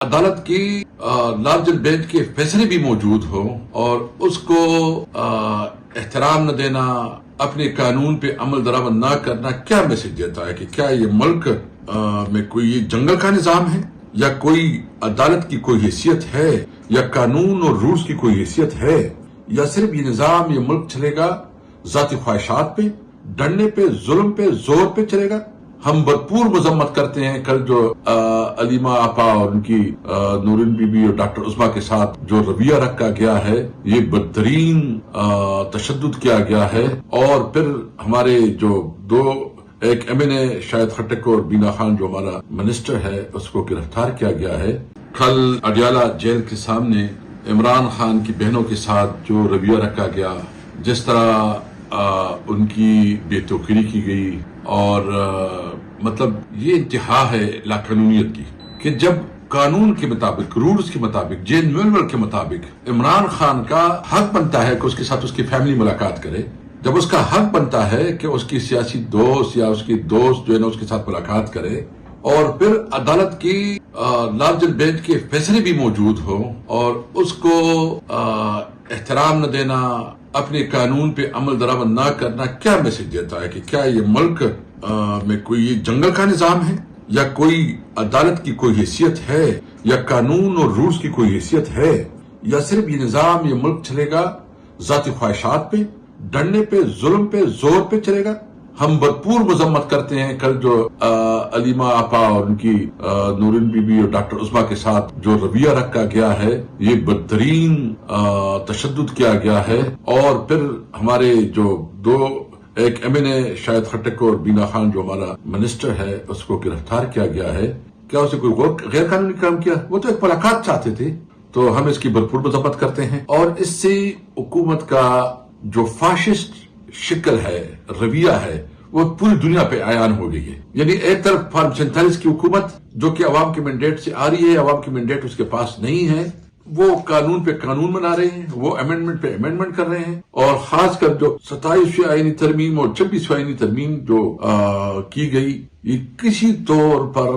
عدالت کی larger bench کے فیصلے بھی موجود ہوں اور اس کو احترام نہ دینا، اپنے قانون پہ عمل درآمد نہ کرنا کیا میسج دیتا ہے؟ کہ کیا یہ ملک میں کوئی جنگل کا نظام ہے، یا کوئی عدالت کی کوئی حیثیت ہے، یا قانون اور رولز کی کوئی حیثیت ہے، یا صرف یہ نظام، یہ ملک چلے گا ذاتی خواہشات پہ، ڈرنے پہ، ظلم پہ، زور پہ چلے گا؟ ہم بھرپور مذمت کرتے ہیں کل جو علیمہ آپا اور ان کی نورین بی بی اور ڈاکٹر عظمیٰ کے ساتھ جو رویہ رکھا گیا ہے، یہ بدترین تشدد کیا گیا ہے۔ اور پھر ہمارے جو دو، ایک ایم این اے شاہد خٹک اور بینا خان جو ہمارا منسٹر ہے، اس کو گرفتار کیا گیا ہے۔ کل اڈیالہ جیل کے سامنے عمران خان کی بہنوں کے ساتھ جو رویہ رکھا گیا، جس طرح ان کی بے توقیری کی گئی، اور مطلب یہ انتہا ہے لاقانونیت کی کہ جب قانون کے مطابق، رولز کے مطابق، جیل مینول کے مطابق عمران خان کا حق بنتا ہے کہ اس کے ساتھ اس کی فیملی ملاقات کرے، جب اس کا حق بنتا ہے کہ اس کی سیاسی دوست یا اس کی دوست جو ہے نا اس کے ساتھ ملاقات کرے، اور پھر عدالت کی لارجر بینچ کے فیصلے بھی موجود ہوں اور اس کو احترام نہ دینا، اپنے قانون پہ عمل درآمد نہ کرنا کیا میسج دیتا ہے؟ کہ کیا یہ ملک میں کوئی جنگل کا نظام ہے، یا کوئی عدالت کی کوئی حیثیت ہے، یا قانون اور رولز کی کوئی حیثیت ہے، یا صرف یہ نظام، یہ ملک چلے گا ذاتی خواہشات پہ، ڈرنے پہ، ظلم پہ، زور پہ چلے گا؟ ہم بھرپور مذمت کرتے ہیں کل جو علیمہ آپا اور ان کی نورین بی بی اور ڈاکٹر عظمیٰ کے ساتھ جو رویہ رکھا گیا ہے، یہ بدترین تشدد کیا گیا ہے۔ اور پھر ہمارے جو دو، ایک ایم این اے شاہد خٹک اور بینا خان جو ہمارا منسٹر ہے، اس کو گرفتار کیا گیا ہے۔ کیا اسے کوئی غیر قانونی کام کیا؟ وہ تو ایک ملاقات چاہتے تھے۔ تو ہم اس کی بھرپور مذمت کرتے ہیں، اور اس سے حکومت کا جو فاشسٹ شکل ہے، رویہ ہے، وہ پوری دنیا پہ عیان ہو گئی ہے۔ یعنی ایک طرف فارم 47 کی حکومت جو کہ عوام کے مینڈیٹ سے آ رہی ہے، عوام کی مینڈیٹ اس کے پاس نہیں ہے، وہ قانون پہ قانون بنا رہے ہیں، وہ امینڈمنٹ پہ امینڈمنٹ کر رہے ہیں، اور خاص کر جو 27ویں آئینی ترمیم اور 26ویں آئینی ترمیم جو کی گئی، یہ کسی طور پر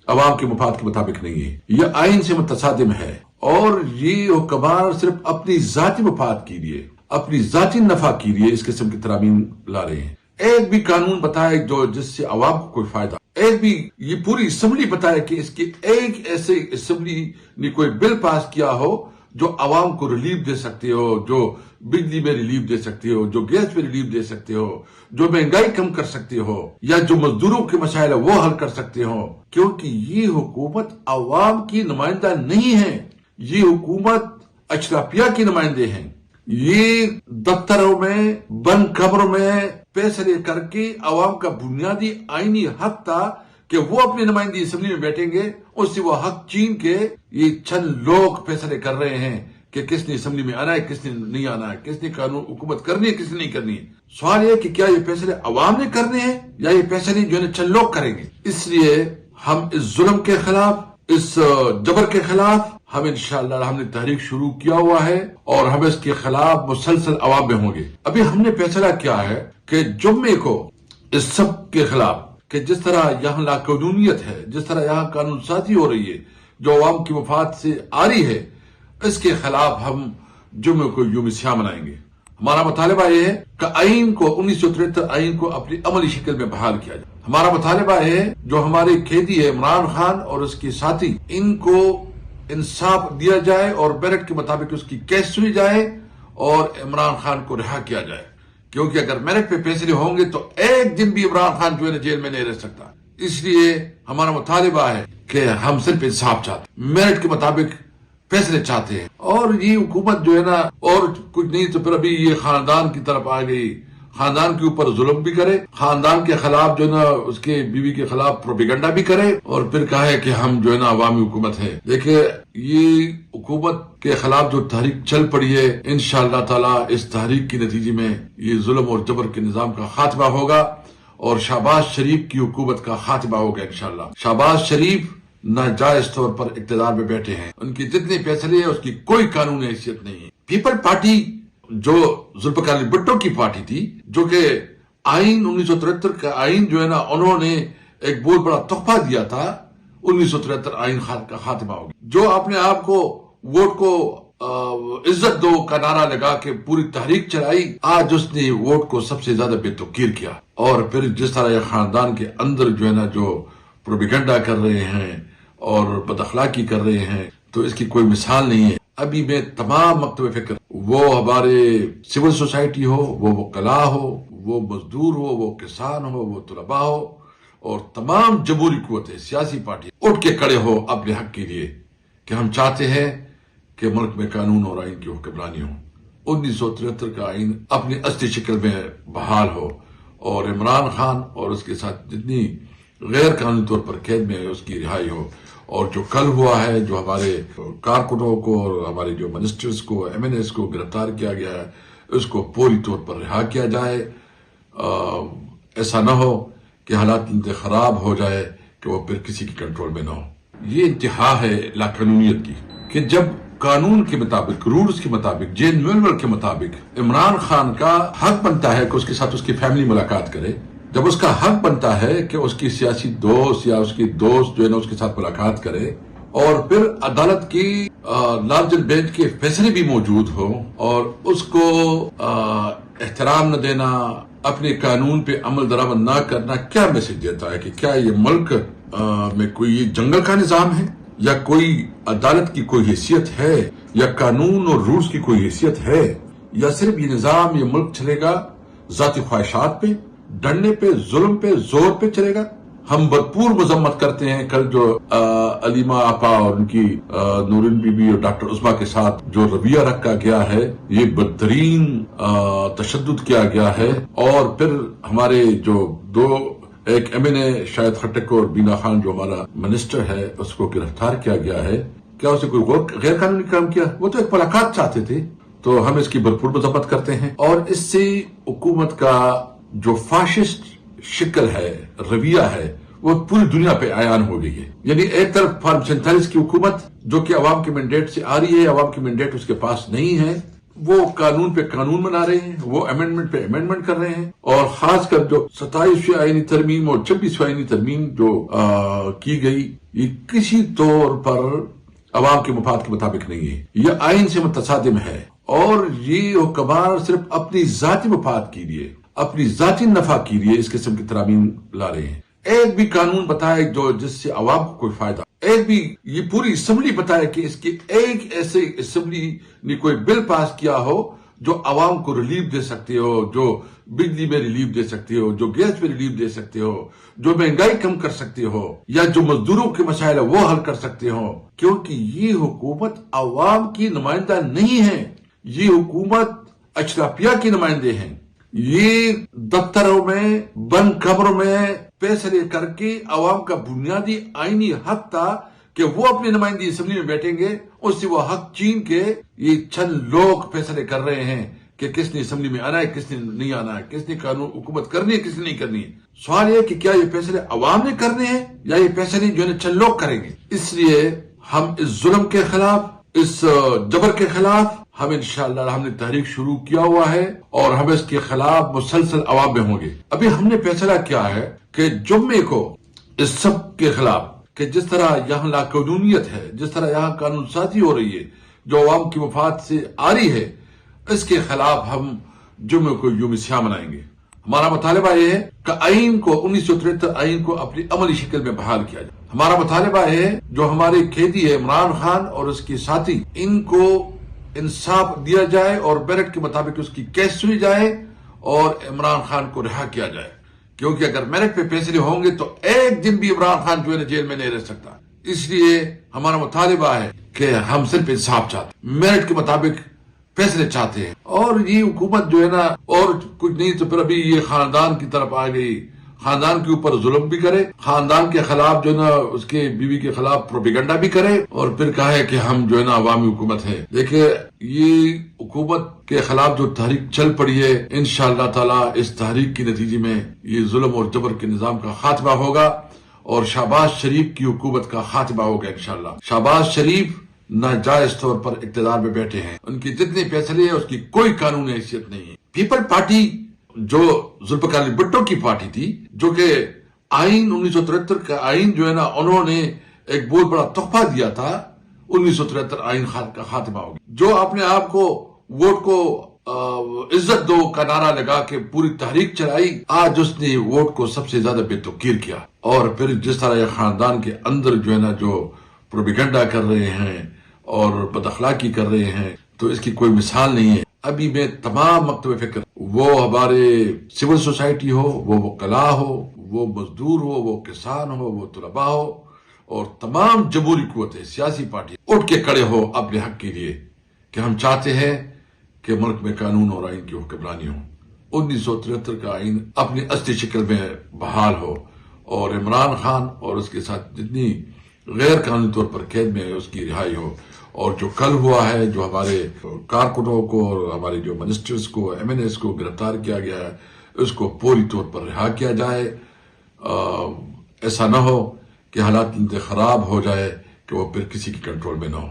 عوام کے مفاد کے مطابق نہیں ہے، یہ آئین سے متصادم ہے، اور یہ حکمران صرف اپنی ذاتی مفاد کے لیے، اپنی ذاتی نفع کے لیے اس قسم کی ترامیم لا رہے ہیں۔ ایک بھی قانون بتائے جو جس سے عوام کو کوئی فائدہ، ایک بھی یہ پوری اسمبلی بتائے کہ اس کی ایک ایسے اسمبلی نے کوئی بل پاس کیا ہو جو عوام کو ریلیف دے سکتے ہو، جو بجلی میں ریلیف دے سکتے ہو، جو گیس میں ریلیف دے سکتے ہو، جو مہنگائی کم کر سکتے ہو، یا جو مزدوروں کے مسائل ہے وہ حل کر سکتے ہو، کیونکہ یہ حکومت عوام کی نمائندہ نہیں ہے، یہ حکومت اشرافیہ کی نمائندے ہیں۔ یہ دفتروں میں، بند کمروں میں فیصلے کر کے عوام کا بنیادی آئینی حق تھا کہ وہ اپنے نمائندی اسمبلی میں بیٹھیں گے، اس سے وہ حق چھین کے یہ چند لوگ فیصلے کر رہے ہیں کہ کس نے اسمبلی میں آنا ہے، کس نے نہیں آنا ہے، کس نے قانون حکومت کرنی ہے، کس نے نہیں کرنی ہے۔ سوال یہ کہ کیا یہ فیصلے عوام نے کرنے ہیں، یا یہ فیصلے جو ہے چند لوگ کریں گے؟ اس لیے ہم اس ظلم کے خلاف، اس جبر کے خلاف ہم انشاءاللہ ہم نے تحریک شروع کیا ہوا ہے، اور ہم اس کے خلاف مسلسل عوام میں ہوں گے۔ ابھی ہم نے فیصلہ کیا ہے کہ جمعے کو اس سب کے خلاف، کہ جس طرح یہاں لاقانونیت ہے، جس طرح یہاں قانون سازی ہو رہی ہے جو عوام کی مفاد سے آ رہی ہے، اس کے خلاف ہم جمعے کو یوم سیاہ منائیں گے۔ ہمارا مطالبہ یہ ہے کہ آئین کو، 1973 آئین کو اپنی عملی شکل میں بحال کیا جائے۔ ہمارا مطالبہ ہے جو ہمارے قیدی ہے عمران خان اور اس کے ساتھی، ان کو انصاف دیا جائے اور میرٹ کے مطابق اس کی کیس سنی جائے اور عمران خان کو رہا کیا جائے، کیونکہ اگر میرٹ پہ فیصلے ہوں گے تو ایک دن بھی عمران خان جو ہے جیل میں نہیں رہ سکتا۔ اس لیے ہمارا مطالبہ ہے کہ ہم صرف انصاف چاہتے ہیں، میرٹ کے مطابق فیصلے چاہتے ہیں، اور یہ حکومت جو ہے نا اور کچھ نہیں تو پھر ابھی یہ خاندان کی طرف آ گئی، خاندان کے اوپر ظلم بھی کرے، خاندان کے خلاف جو ہے نا اس کے بیوی کے خلاف پروپیگنڈا بھی کرے، اور پھر کہے کہ ہم جو ہے نا عوامی حکومت ہے۔ دیکھیں، یہ حکومت کے خلاف جو تحریک چل پڑی ہے، انشاءاللہ تعالی اس تحریک کے نتیجے میں یہ ظلم اور جبر کے نظام کا خاتمہ ہوگا، اور شہباز شریف کی حکومت کا خاتمہ ہوگا انشاءاللہ۔ شہباز شریف ناجائز طور پر اقتدار میں بیٹھے ہیں، ان کی جتنے فیصلے ہیں اس کی کوئی قانونی حیثیت نہیں ہے۔ پیپل پارٹی جو ذوالفقار علی بھٹو کی پارٹی تھی، جو کہ آئین 1973 کا آئین جو ہے نا انہوں نے ایک بہت بڑا تحفہ دیا تھا، 1973 آئین کا خاتمہ ہوگا. جو اپنے آپ کو ووٹ کو عزت دو کا نعرہ لگا کے پوری تحریک چلائی، آج اس نے ووٹ کو سب سے زیادہ بے توقیر کیا. اور پھر جس طرح یہ خاندان کے اندر جو ہے نا جو پروپیگنڈا کر رہے ہیں اور بد اخلاقی کر رہے ہیں، تو اس کی کوئی مثال نہیں ہے. ابھی میں تمام مکتب فکر، وہ ہمارے سول سوسائٹی ہو، وہ وکلاء ہو، وہ مزدور ہو، وہ کسان ہو، وہ طلباء ہو، اور تمام جمہوری قوتیں، سیاسی پارٹی اٹھ کے کھڑے ہو اپنے حق کے لیے کہ ہم چاہتے ہیں کہ ملک میں قانون اور آئین کی حکمرانی ہو. 1973 کا آئین اپنی اصلی شکل میں بحال ہو، اور عمران خان اور اس کے ساتھ جتنی غیر قانونی طور پر قید میں ہے اس کی رہائی ہو. اور جو کل ہوا ہے، جو ہمارے کارکنوں کو اور ہمارے جو منسٹرز کو، ایم این ایز کو گرفتار کیا گیا ہے، اس کو پوری طور پر رہا کیا جائے. ایسا نہ ہو کہ حالات اتنے خراب ہو جائے کہ وہ پھر کسی کی کنٹرول میں نہ ہو. یہ انتہا ہے لاقانونیت کی کہ جب قانون کے مطابق، رولز کے مطابق، جین مینول کے مطابق عمران خان کا حق بنتا ہے کہ اس کے ساتھ اس کی فیملی ملاقات کرے، جب اس کا حق بنتا ہے کہ اس کی سیاسی دوست یا اس کی دوست جو ہے نا اس کے ساتھ ملاقات کرے، اور پھر عدالت کی لارجر بینچ کے فیصلے بھی موجود ہوں اور اس کو احترام نہ دینا، اپنے قانون پہ عمل درآمد نہ کرنا، کیا میسج دیتا ہے؟ کہ کیا یہ ملک میں کوئی جنگل کا نظام ہے، یا کوئی عدالت کی کوئی حیثیت ہے، یا قانون اور رولز کی کوئی حیثیت ہے، یا صرف یہ نظام، یہ ملک چلے گا ذاتی خواہشات پہ، ڈرنے پہ، ظلم پہ، زور پہ چلے گا؟ ہم بھرپور مذمت کرتے ہیں کل جو علیمہ آپا اور ان کی نورین بی بی اور ڈاکٹر عظمیٰ کے ساتھ جو رویہ رکھا گیا ہے، یہ بدترین تشدد کیا گیا ہے. اور پھر ہمارے جو دو، ایک ایم این اے شاہد خٹک اور بینا خان جو ہمارا منسٹر ہے، اس کو گرفتار کیا گیا ہے. کیا اسے کوئی غیر قانونی کام کیا؟ وہ تو ایک ملاقات چاہتے تھے. تو ہم اس کی بھرپور مذمت کرتے ہیں، اور اس سے حکومت کا جو فاشسٹ شکل ہے، رویہ ہے، وہ پوری دنیا پہ عیان ہو گئی ہے. یعنی ایک طرف فارم 47 کی حکومت جو کہ عوام کے مینڈیٹ سے آ رہی ہے، عوام کے مینڈیٹ اس کے پاس نہیں ہے، وہ قانون پہ قانون بنا رہے ہیں، وہ امینڈمنٹ پہ امینڈمنٹ کر رہے ہیں. اور خاص کر جو 27ویں آئینی ترمیم اور 26ویں آئینی ترمیم جو کی گئی، یہ کسی طور پر عوام کے مفاد کے مطابق نہیں ہے، یہ آئین سے متصادم ہے. اور یہ حکمران صرف اپنی ذاتی مفاد کے لیے، اپنی ذاتی نفع کے لیے اس قسم کی ترامیم لا رہے ہیں. ایک بھی قانون بتائے جو جس سے عوام کو کوئی فائدہ، ایک بھی یہ پوری اسمبلی بتائے کہ اس کی ایک ایسے اسمبلی نے کوئی بل پاس کیا ہو جو عوام کو ریلیف دے سکتے ہو، جو بجلی میں ریلیف دے سکتے ہو، جو گیس میں ریلیف دے سکتے ہو، جو مہنگائی کم کر سکتے ہو، یا جو مزدوروں کے مسائل ہے وہ حل کر سکتے ہو. کیونکہ یہ حکومت عوام کی نمائندہ نہیں ہے، یہ حکومت اشرافیہ کی نمائندے ہیں. یہ دفتروں میں، بند کمروں میں فیصلے کر کے عوام کا بنیادی آئینی حق تھا کہ وہ اپنی نمائندگی اسمبلی میں بیٹھیں گے، اس سے وہ حق چھین کے یہ چند لوگ فیصلے کر رہے ہیں کہ کس نے اسمبلی میں آنا ہے، کس نے نہیں آنا ہے، کس نے قانون حکومت کرنی ہے، کس نے نہیں کرنی ہے. سوال یہ کہ کیا یہ فیصلے عوام نے کرنے ہیں یا یہ فیصلے جو ہے چند لوگ کریں گے؟ اس لیے ہم اس ظلم کے خلاف، اس جبر کے خلاف ہم انشاءاللہ ہم نے تحریک شروع کیا ہوا ہے، اور ہم اس کے خلاف مسلسل عوام میں ہوں گے. ابھی ہم نے فیصلہ کیا ہے کہ جمعے کو اس سب کے خلاف، کہ جس طرح یہاں لاقانونیت ہے، جس طرح یہاں قانون سازی ہو رہی ہے جو عوام کی مفاد سے آ رہی ہے، اس کے خلاف ہم جمعے کو یوم سیاہ منائیں گے. ہمارا مطالبہ یہ ہے کہ آئین کو 1973 آئین کو اپنی عملی شکل میں بحال کیا جائے. ہمارا مطالبہ ہے جو ہمارے قیدی ہے عمران خان اور اس کے ساتھی، ان کو انصاف دیا جائے اور میرٹ کے مطابق اس کی کیس سنی جائے اور عمران خان کو رہا کیا جائے. کیونکہ اگر میرٹ پہ فیصلے ہوں گے تو ایک دن بھی عمران خان جو ہے جیل میں نہیں رہ سکتا. اس لیے ہمارا مطالبہ ہے کہ ہم صرف انصاف چاہتے ہیں، میرٹ کے مطابق فیصلے چاہتے ہیں. اور یہ حکومت جو ہے نا، اور کچھ نہیں تو پھر ابھی یہ خاندان کی طرف آ گئی، خاندان کے اوپر ظلم بھی کرے، خاندان کے خلاف جو ہے نا اس کے بیوی کے خلاف پروپیگنڈا بھی کرے، اور پھر کہے کہ ہم جو ہے نا عوامی حکومت ہے. دیکھیں، یہ حکومت کے خلاف جو تحریک چل پڑی ہے، انشاءاللہ تعالی اس تحریک کے نتیجے میں یہ ظلم اور جبر کے نظام کا خاتمہ ہوگا، اور شہباز شریف کی حکومت کا خاتمہ ہوگا انشاءاللہ. شہباز شریف ناجائز طور پر اقتدار میں بیٹھے ہیں، ان کی جتنے فیصلے ہیں اس کی کوئی قانونی حیثیت نہیں ہے. پیپل پارٹی جو ذوالفقار علی بھٹو کی پارٹی تھی، جو کہ آئین 1973 کا آئین جو ہے نا انہوں نے ایک بہت بڑا تحفہ دیا تھا 1973 آئین کا خاتمہ ہو گیا. جو اپنے آپ کو ووٹ کو عزت دو کا نعرہ لگا کے پوری تحریک چلائی، آج اس نے ووٹ کو سب سے زیادہ بے توقیر کیا. اور پھر جس طرح یہ خاندان کے اندر جو ہے نا جو پروپیگنڈا کر رہے ہیں اور بد اخلاقی کر رہے ہیں، تو اس کی کوئی مثال نہیں ہے. ابھی میں تمام مکتب فکر، وہ ہمارے سول سوسائٹی ہو، وہ وکلاء ہو، وہ مزدور ہو، وہ کسان ہو، وہ طلباء ہو، اور تمام جمہوری قوتیں، سیاسی پارٹی اٹھ کے کھڑے ہو اپنے حق کے لیے کہ ہم چاہتے ہیں کہ ملک میں قانون اور آئین کی حکمرانی ہو. 1973 کا آئین اپنی اصلی شکل میں بحال ہو، اور عمران خان اور اس کے ساتھ جتنی غیر قانونی طور پر قید میں ہے اس کی رہائی ہو. اور جو کل ہوا ہے، جو ہمارے کارکنوں کو اور ہمارے جو منسٹرز کو، ایم این ایس کو گرفتار کیا گیا ہے، اس کو پوری طور پر رہا کیا جائے. ایسا نہ ہو کہ حالات اتنے خراب ہو جائے کہ وہ پھر کسی کے کنٹرول میں نہ ہو.